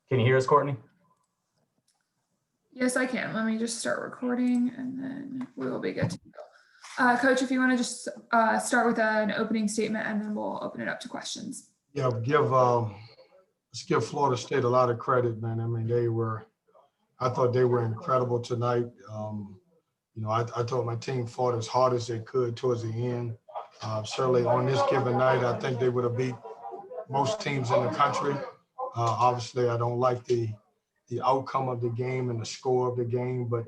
Can you hear us, Courtney? Yes, I can. Let me just start recording and then we will be good to go. Coach, if you want to just start with an opening statement and then we'll open it up to questions. Yeah, let's give Florida State a lot of credit, man. I mean, I thought they were incredible tonight. I thought my team fought as hard as they could towards the end. Certainly on this given night, I think they would have beat most teams in the country. Obviously, I don't like the outcome of the game and the score of the game, but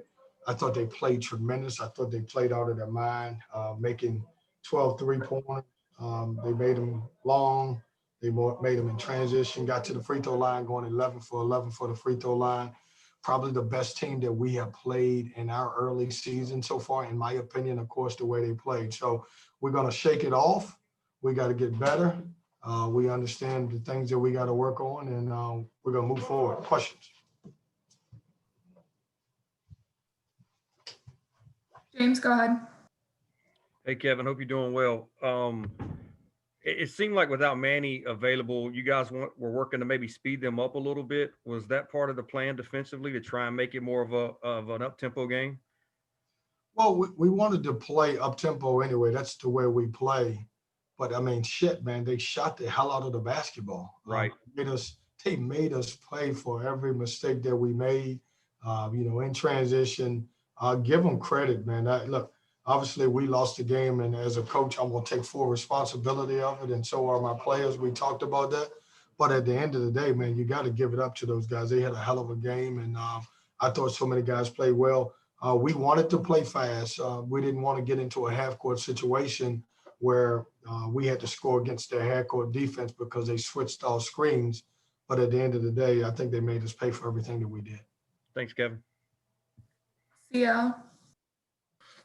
I thought they played tremendous. I thought they played out of their mind, making 12 3-pointers. They made them long. They made them in transition, got to the free throw line, going 11 for 11 for the free throw line. Probably the best team that we have played in our early season so far, in my opinion, of course, the way they played. So we're going to shake it off. We got to get better. We understand the things that we got to work on, and we're going to move forward. Questions? James, go ahead. Hey, Kevin, hope you're doing well. It seemed like without Manny available, you guys were working to maybe speed them up a little bit. Was that part of the plan defensively to try and make it more of an up-tempo game? Well, we wanted to play up-tempo anyway. That's the way we play. But, I mean, shit, man, they shot the hell out of the basketball. Right. They made us pay for every mistake that we made, in transition. Give them credit, man. Look, obviously we lost the game, and as a coach, I'm going to take full responsibility of it, and so are my players. We talked about that. But at the end of the day, man, you got to give it up to those guys. They had a hell of a game, and I thought so many guys played well. We wanted to play fast. We didn't want to get into a half-court situation where we had to score against their half-court defense because they switched all screens. But at the end of the day, I think they made us pay for everything that we did. Thanks, Kevin. Yeah.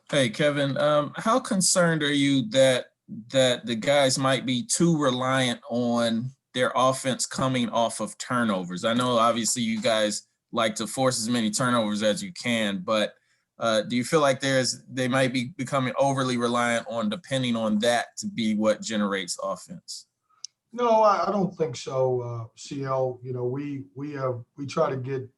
Hey, Kevin, how concerned are you that the guys might be too reliant on their offense coming off of turnovers? I know obviously you guys like to force as many turnovers as you can, but do you feel like they might be becoming overly reliant on depending on that to be what generates offense? No, I don't think so, CL. We try to get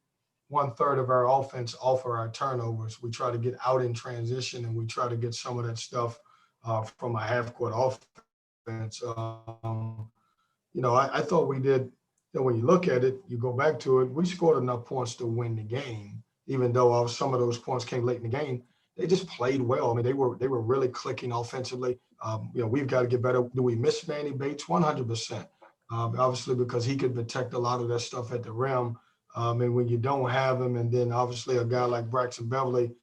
1/3 of our offense off of our turnovers. We try to get out in transition, and we try to get some of that stuff from a half-court offense. I thought we did. When you look at it, you go back to it, we scored enough points to win the game. Even though some of those points came late in the game, they just played well. I mean, they were really clicking offensively. We've got to get better. Do we miss Manny Bates? 100%. Obviously, because he could protect a lot of that stuff at the rim. And when you don't have him, and then obviously a guy like Braxton Beverly,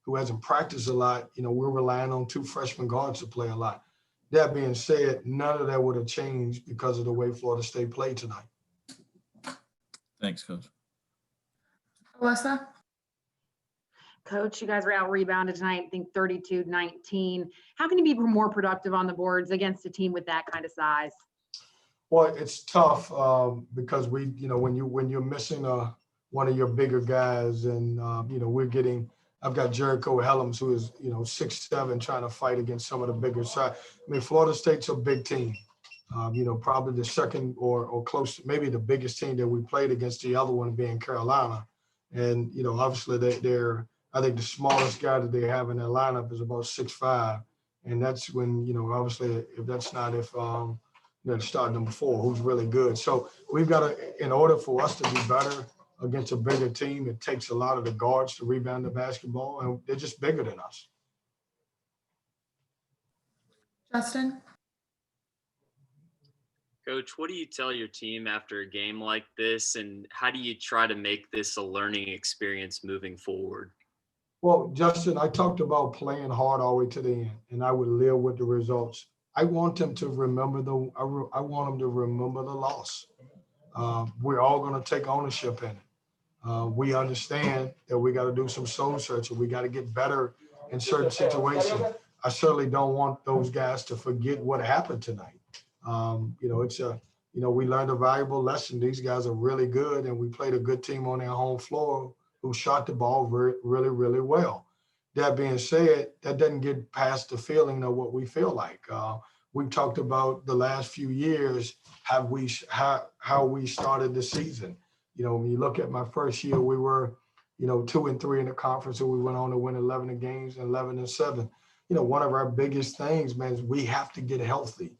who hasn't practiced a lot, we're relying on 2 freshman guards to play a lot. That being said, none of that would have changed because of the way Florida State played tonight. Thanks, Coach. Alyssa? Coach, you guys were out rebounded tonight, I think 32-19. How can you be more productive on the boards against a team with that kind of size? Well, it's tough because when you're missing one of your bigger guys, and I've got Jericho Helms, who is 6'7", trying to fight against some of the bigger side. I mean, Florida State's a big team. Probably the second or close, maybe the biggest team that we played against, the other one being Carolina. And obviously I think the smallest guy that they have in their lineup is about 6'5", and that's when obviously start number 4, who's really good. So we've got to, in order for us to be better against a bigger team, it takes a lot of the guards to rebound the basketball, and they're just bigger than us. Justin? Coach, what do you tell your team after a game like this, and how do you try to make this a learning experience moving forward? Well, Justin, I talked about playing hard all the way to the end, and I would live with the results. I want them to remember I want them to remember the loss. We're all going to take ownership in it. We understand that we got to do some soul searching. We got to get better in certain situations. I certainly don't want those guys to forget what happened tonight. We learned a valuable lesson. These guys are really good, and we played a good team on their home floor who shot the ball really, really well. That being said, that doesn't get past the feeling of what we feel like. We've talked about the last few years, how we started the season. You know, when you look at my first year, we were, 2-3 in the conference, and we went on to win 11 games and 11-7. You know, one of our biggest things, man, is we have to get healthy.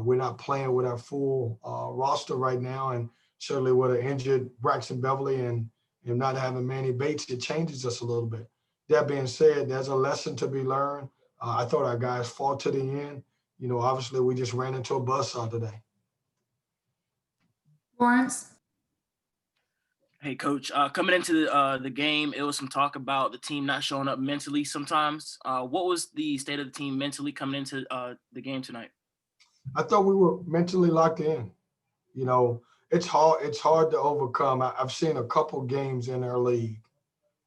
We're not playing with our full roster right now, and certainly with an injured Braxton Beverly and not having Manny Bates, it changes us a little bit. That being said, there's a lesson to be learned. I thought our guys fought to the end. You know, obviously we just ran into a buzzsaw today. Lawrence? Hey, Coach. Coming into the game, it was some talk about the team not showing up mentally sometimes. What was the state of the team mentally coming into the game tonight? I thought we were mentally locked in. You know, it's hard to overcome. I've seen a couple games in our league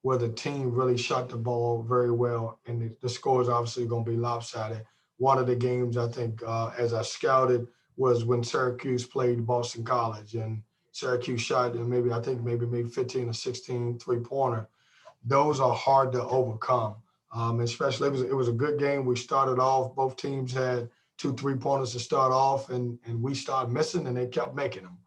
where the team really shot the ball very well, and the score is obviously going to be lopsided. One of the games, I think, as I scouted, was when Syracuse played Boston College, and Syracuse shot and maybe 15 or 16 three-pointer. Those are hard to overcome, especially it was a good game. We started off, both teams had 2 3-pointers to start off, and we started missing, and they kept making them.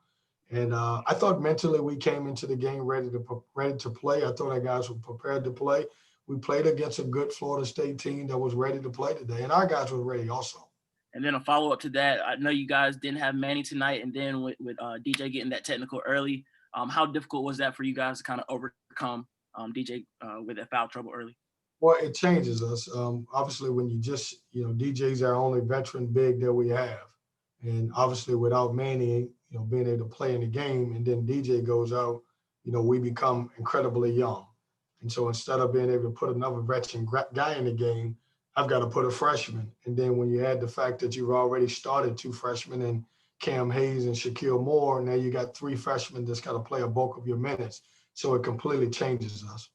And I thought mentally we came into the game ready to play. I thought our guys were prepared to play. We played against a good Florida State team that was ready to play today, and our guys were ready also. And then a follow-up to that, I know you guys didn't have Manny tonight, and then with DJ getting that technical early, how difficult was that for you guys to kind of overcome DJ with that foul trouble early? Well, it changes us. Obviously, when you just, DJ's our only veteran big that we have. And obviously without Manny, being able to play in the game, and then DJ goes out, we become incredibly young. And so instead of being able to put another veteran guy in the game, I've got to put a freshman. And then when you add the fact that you've already started 2 freshmen and Cam Hayes and Shaquille Moore, now you got 3 freshmen that's got to play a bulk of your minutes. So it completely changes us.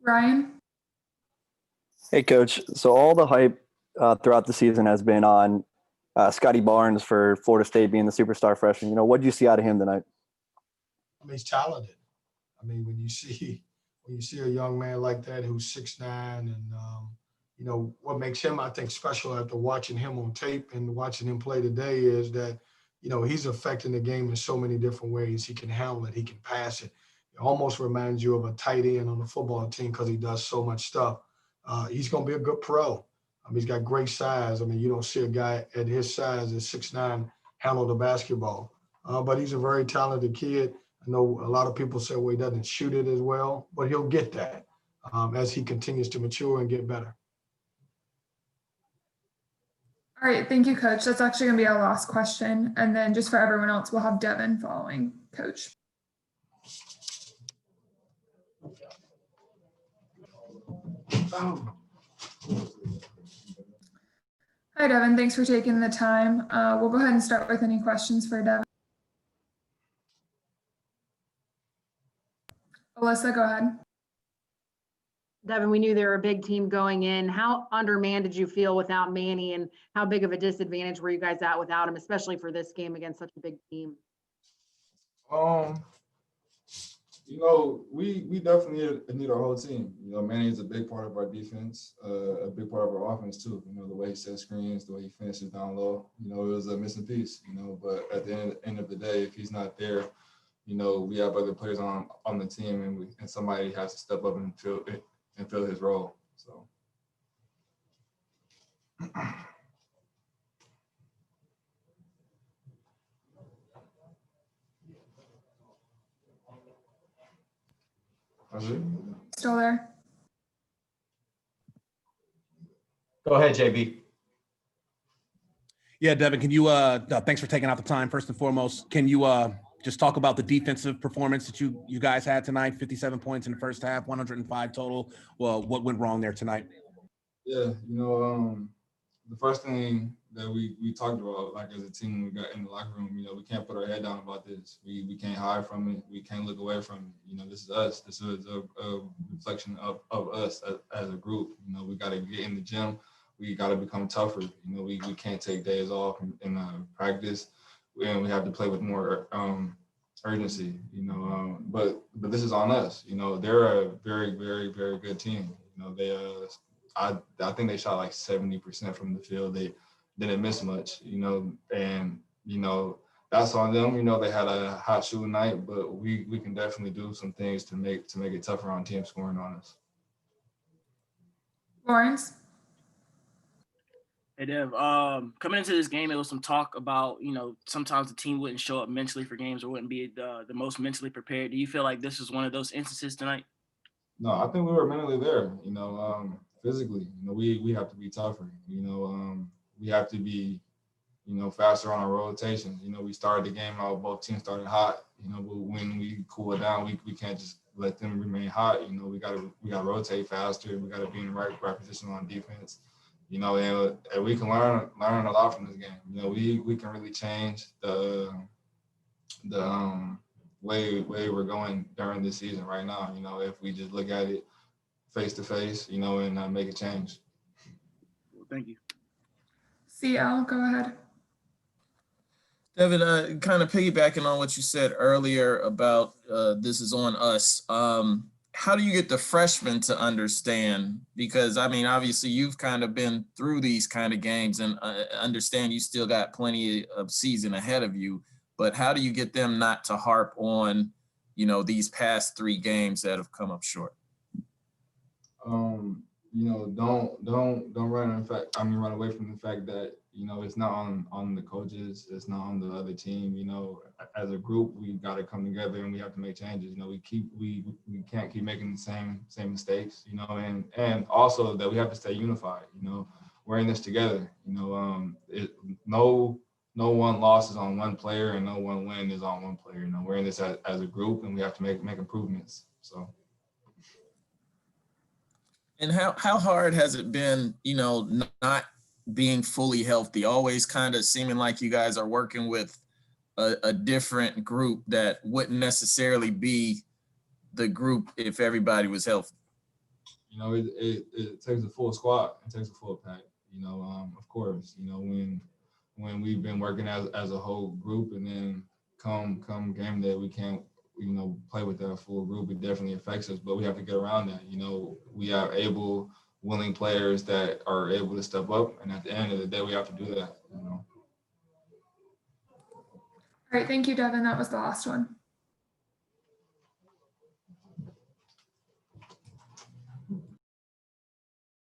Ryan? Hey, Coach. So all the hype throughout the season has been on Scotty Barnes for Florida State being the superstar freshman. What did you see out of him tonight? I mean, he's talented. I mean, when you see a young man like that who's 6'9", and what makes him, I think, special after watching him on tape and watching him play today is that, he's affecting the game in so many different ways. He can handle it. He can pass it. It almost reminds you of a tight end on the football team because he does so much stuff. He's going to be a good pro. He's got great size. I mean, you don't see a guy at his size at 6'9" handle the basketball. But he's a very talented kid. I know a lot of people say, well, he doesn't shoot it as well, but he'll get that as he continues to mature and get better. All right, thank you, Coach. That's actually going to be our last question. And then just for everyone else, we'll have Devon following Coach. Hi, Devon. Thanks for taking the time. We'll go ahead and start with any questions for Devon. Alyssa, go ahead. Devon, we knew they were a big team going in. How undermanned did you feel without Manny, and how big of a disadvantage were you guys at without him, especially for this game against such a big team? We definitely need our whole team. Manny is a big part of our defense, a big part of our offense too. The way he sets screens, the way he finishes down low. It was a missing piece. But at the end of the day, if he's not there, we have other players on the team, and somebody has to step up and fill his role. So. Still there? Go ahead, JB. Yeah, Devon, can you, thanks for taking out the time, first and foremost. Can you just talk about the defensive performance that you guys had tonight? 57 points in the first half, 105 total. Well, what went wrong there tonight? Yeah, the first thing that we talked about, like as a team, we got in the locker room, we can't put our head down about this. We can't hide from it. We can't look away from it. This is us. This is a reflection of us as a group. We got to get in the gym. We got to become tougher. We can't take days off in practice, and we have to play with more urgency. But this is on us. They're a very, very, very good team. I think they shot like 70% from the field. They didn't miss much. And that's on them. You know, they had a hot shooting night, but we can definitely do some things to make it tougher on teams scoring on us. Lawrence? Hey Dev, coming into this game, it was some talk about, sometimes the team wouldn't show up mentally for games or wouldn't be the most mentally prepared. Do you feel like this is one of those instances tonight? No, I think we were mentally there, physically, we have to be tougher, we have to be, faster on our rotations. We started the game out, both teams started hot, but when we cool it down, we can't just let them remain hot. We gotta rotate faster. We gotta be in the right position on defense, and we can learn a lot from this game. We can really change the way we're going during this season right now, if we just look at it face to face, and make a change. Well, thank you. CL, go ahead. Devon, kind of piggybacking on what you said earlier about this is on us. How do you get the freshmen to understand? Because, I mean, obviously you've kind of been through these kind of games and understand you still got plenty of season ahead of you. But how do you get them not to harp on, these past 3 games that have come up short? Don't run away from the fact that, it's not on the coaches, it's not on the other team. As a group, we got to come together and we have to make changes. We can't keep making the same mistakes, and also that we have to stay unified. We're in this together. No one loss is on one player and no one win is on one player. We're in this as a group and we have to make improvements. So. And how hard has it been, not being fully healthy, always kind of seeming like you guys are working with a different group that wouldn't necessarily be the group if everybody was healthy? It takes a full squad. It takes a full pack. Of course, when we've been working as a whole group and then come game day, we can't, play with that full group, it definitely affects us, but we have to get around that. We have able, willing players that are able to step up, and at the end of the day, we have to do that. All right, thank you, Devon. That was the last one.